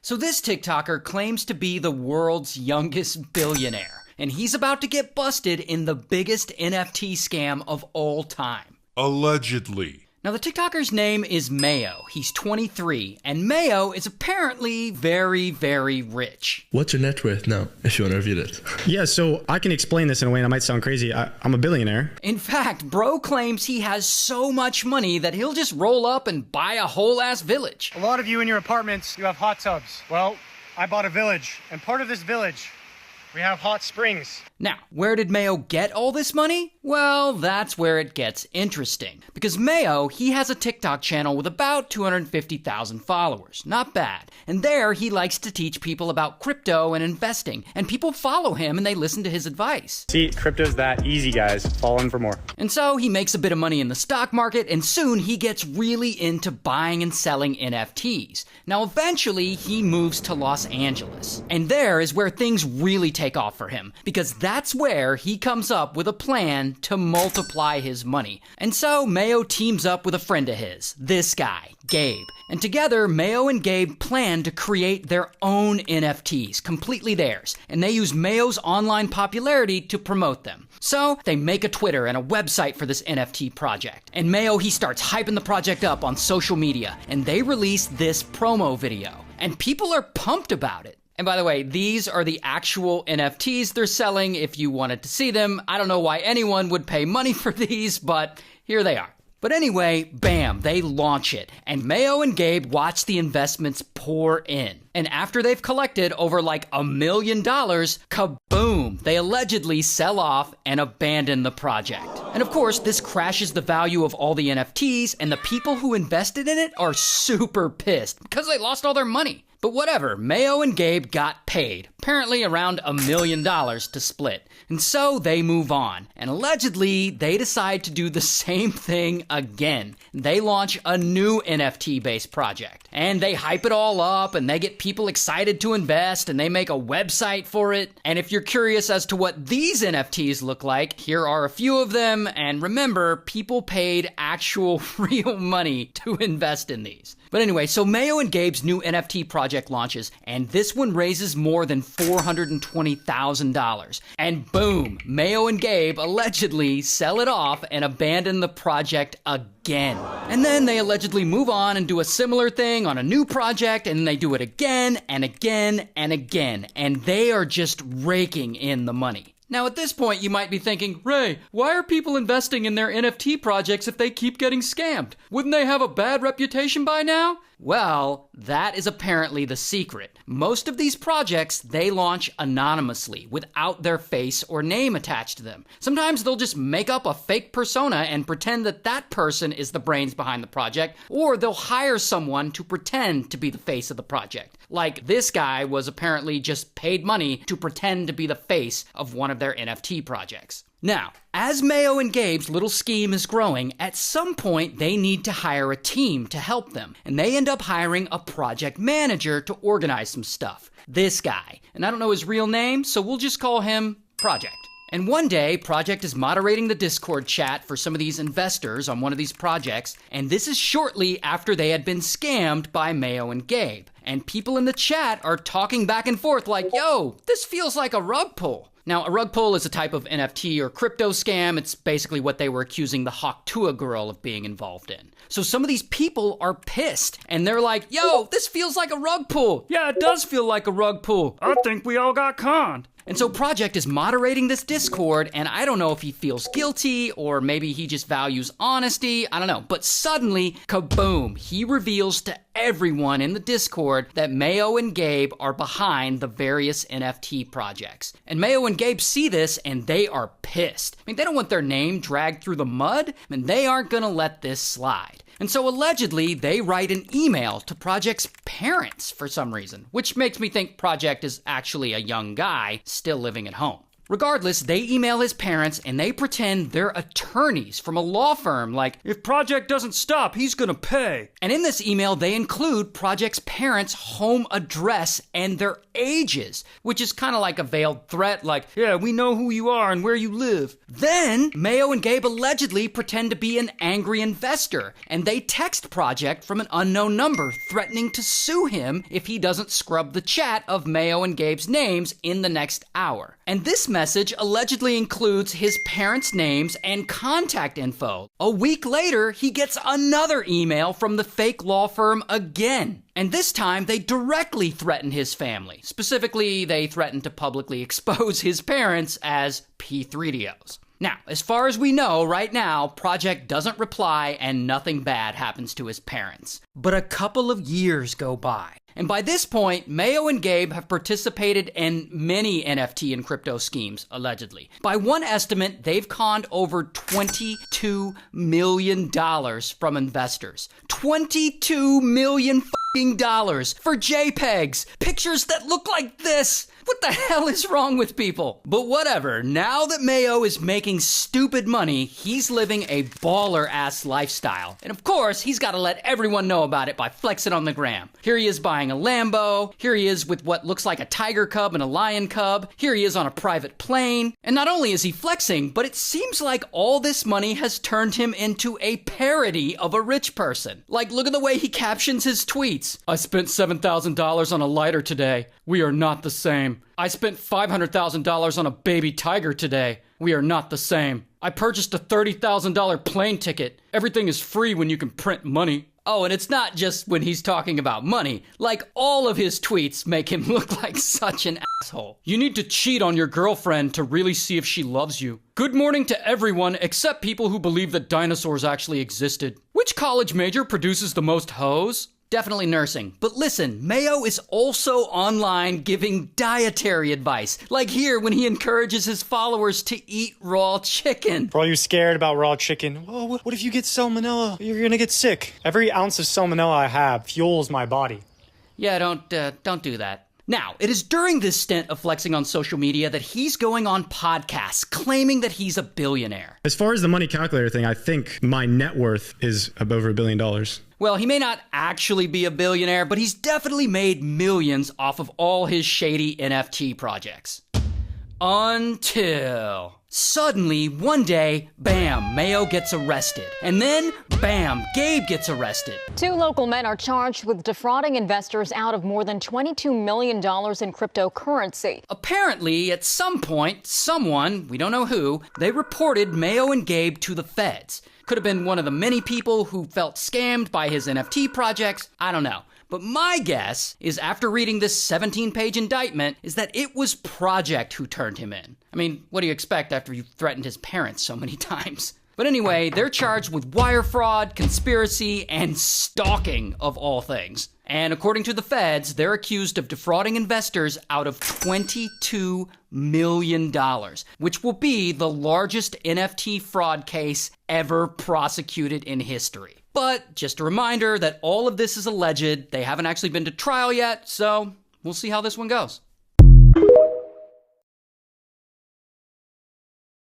So this TikToker claims to be the world's youngest billionaire, and he's about to get busted in the biggest NFT scam of all time. Allegedly. Now, the TikToker's name is Mayo. He's 23, and Mayo is apparently very, very rich. What's your net worth now, if you want to reveal it? Yeah, so I can explain this in a way, and I might sound crazy. I'm a billionaire. In fact, bro claims he has so much money that he'll just roll up and buy a whole-ass village. A lot of you in your apartments, you have hot tubs. Well, I bought a village, and part of this village, we have hot springs. Now, where did Mayo get all this money? Well, that's where it gets interesting. Because Mayo, he has a TikTok channel with about 250,000 followers. Not bad. And there, he likes to teach people about crypto and investing. And people follow him and they listen to his advice. See, crypto's that easy, guys. Fall in for more. And so, he makes a bit of money in the stock market, and soon he gets really into buying and selling NFTs. Now, eventually, he moves to Los Angeles. And there is where things really take off for him. Because that's where he comes up with a plan to multiply his money. And so Mayo teams up with a friend of his, this guy, Gabe. And together, Mayo and Gabe plan to create their own NFTs, completely theirs. And they use Mayo's online popularity to promote them. So they make a Twitter and a website for this NFT project. And Mayo, he starts hyping the project up on social media. And they release this promo video. And people are pumped about it. And by the way, these are the actual NFTs they're selling if you wanted to see them. I don't know why anyone would pay money for these, but here they are. But anyway, bam, they launch it. And Mayo and Gabe watch the investments pour in. And after they've collected over like $1 million, kaboom, they allegedly sell off and abandon the project. And of course, this crashes the value of all the NFTs, and the people who invested in it are super pissed because they lost all their money. But whatever, Mayo and Gabe got paid, apparently around $1 million to split. And so they move on. And allegedly, they decide to do the same thing again. They launch a new NFT-based project. And they hype it all up, and they get people excited to invest, and they make a website for it. And if you're curious as to what these NFTs look like, here are a few of them. And remember, people paid actual real money to invest in these. But anyway, so Mayo and Gabe's new NFT project launches, and this one raises more than $420,000. And boom, Mayo and Gabe allegedly sell it off and abandon the project again. And then they allegedly move on and do a similar thing on a new project, and they do it again and again and again. And they are just raking in the money. Now at this point you might be thinking, Ray, why are people investing in their NFT projects if they keep getting scammed? Wouldn't they have a bad reputation by now? Well, that is apparently the secret. Most of these projects, they launch anonymously, without their face or name attached to them. Sometimes they'll just make up a fake persona and pretend that that person is the brains behind the project, or they'll hire someone to pretend to be the face of the project. Like this guy was apparently just paid money to pretend to be the face of one of their NFT projects. Now, as Mayo and Gabe's little scheme is growing, at some point they need to hire a team to help them. And they end up hiring a project manager to organize some stuff. This guy. And I don't know his real name, so we'll just call him Project. And one day, Project is moderating the Discord chat for some of these investors on one of these projects, and this is shortly after they had been scammed by Mayo and Gabe. And people in the chat are talking back and forth like, yo, this feels like a rug pull. Now, a rug pull is a type of NFT or crypto scam. It's basically what they were accusing the Hawktua girl of being involved in. So some of these people are pissed, and they're like, yo, this feels like a rug pull. Yeah, it does feel like a rug pull. I think we all got conned. And so Project is moderating this Discord, and I don't know if he feels guilty or maybe he just values honesty. I don't know. But suddenly, kaboom, he reveals to everyone in the Discord that Mayo and Gabe are behind the various NFT projects. And Mayo and Gabe see this, and they are pissed. I mean, they don't want their name dragged through the mud, and they aren't gonna let this slide. And so allegedly, they write an email to Project's parents for some reason, which makes me think Project is actually a young guy still living at home. Regardless, they email his parents and they pretend they're attorneys from a law firm, like, if Project doesn't stop, he's gonna pay. And in this email, they include Project's parents' home address and their ages, which is kind of like a veiled threat, like, yeah, we know who you are and where you live. Then, Mayo and Gabe allegedly pretend to be an angry investor, and they text Project from an unknown number, threatening to sue him if he doesn't scrub the chat of Mayo and Gabe's names in the next hour. And this message allegedly includes his parents' names and contact info. A week later, he gets another email from the fake law firm again. And this time, they directly threaten his family. Specifically, they threaten to publicly expose his parents as P3DOs. Now, as far as we know right now, Project doesn't reply and nothing bad happens to his parents. But a couple of years go by. And by this point, Mayo and Gabe have participated in many NFT and crypto schemes, allegedly. By one estimate, they've conned over $22 million from investors. $22 million for JPEGs, pictures that look like this. What the hell is wrong with people? But whatever, now that Mayo is making stupid money, he's living a baller-ass lifestyle. And of course, he's got to let everyone know about it by flexing on the gram. Here he is buying a Lambo. Here he is with what looks like a tiger cub and a lion cub. Here he is on a private plane. And not only is he flexing, but it seems like all this money has turned him into a parody of a rich person. Like, look at the way he captions his tweets. I spent $7,000 on a lighter today. We are not the same. I spent $500,000 on a baby tiger today. We are not the same. I purchased a $30,000 plane ticket. Everything is free when you can print money. Oh, and it's not just when he's talking about money. Like, all of his tweets make him look like such an asshole. You need to cheat on your girlfriend to really see if she loves you. Good morning to everyone except people who believe that dinosaurs actually existed. Which college major produces the most hoes? Definitely nursing. But listen, Mayo is also online giving dietary advice. Like here, when he encourages his followers to eat raw chicken. For all you scared about raw chicken, oh, what if you get salmonella? You're gonna get sick. Every ounce of salmonella I have fuels my body. Yeah, don't do that. Now, it is during this stint of flexing on social media that he's going on podcasts claiming that he's a billionaire. As far as the money calculator thing, I think my net worth is over $1 billion. Well, he may not actually be a billionaire, but he's definitely made millions off of all his shady NFT projects. Until suddenly, one day, bam, Mayo gets arrested. And then, bam, Gabe gets arrested. 2 local men are charged with defrauding investors out of more than $22 million in cryptocurrency. Apparently, at some point, someone, we don't know who, they reported Mayo and Gabe to the feds. Could have been one of the many people who felt scammed by his NFT projects. I don't know. But my guess is, after reading this 17-page indictment, is that it was Project who turned him in. I mean, what do you expect after you've threatened his parents so many times? But anyway, they're charged with wire fraud, conspiracy, and stalking, of all things. And according to the feds, they're accused of defrauding investors out of $22 million, which will be the largest NFT fraud case ever prosecuted in history. But just a reminder that all of this is alleged. They haven't actually been to trial yet, so we'll see how this one goes.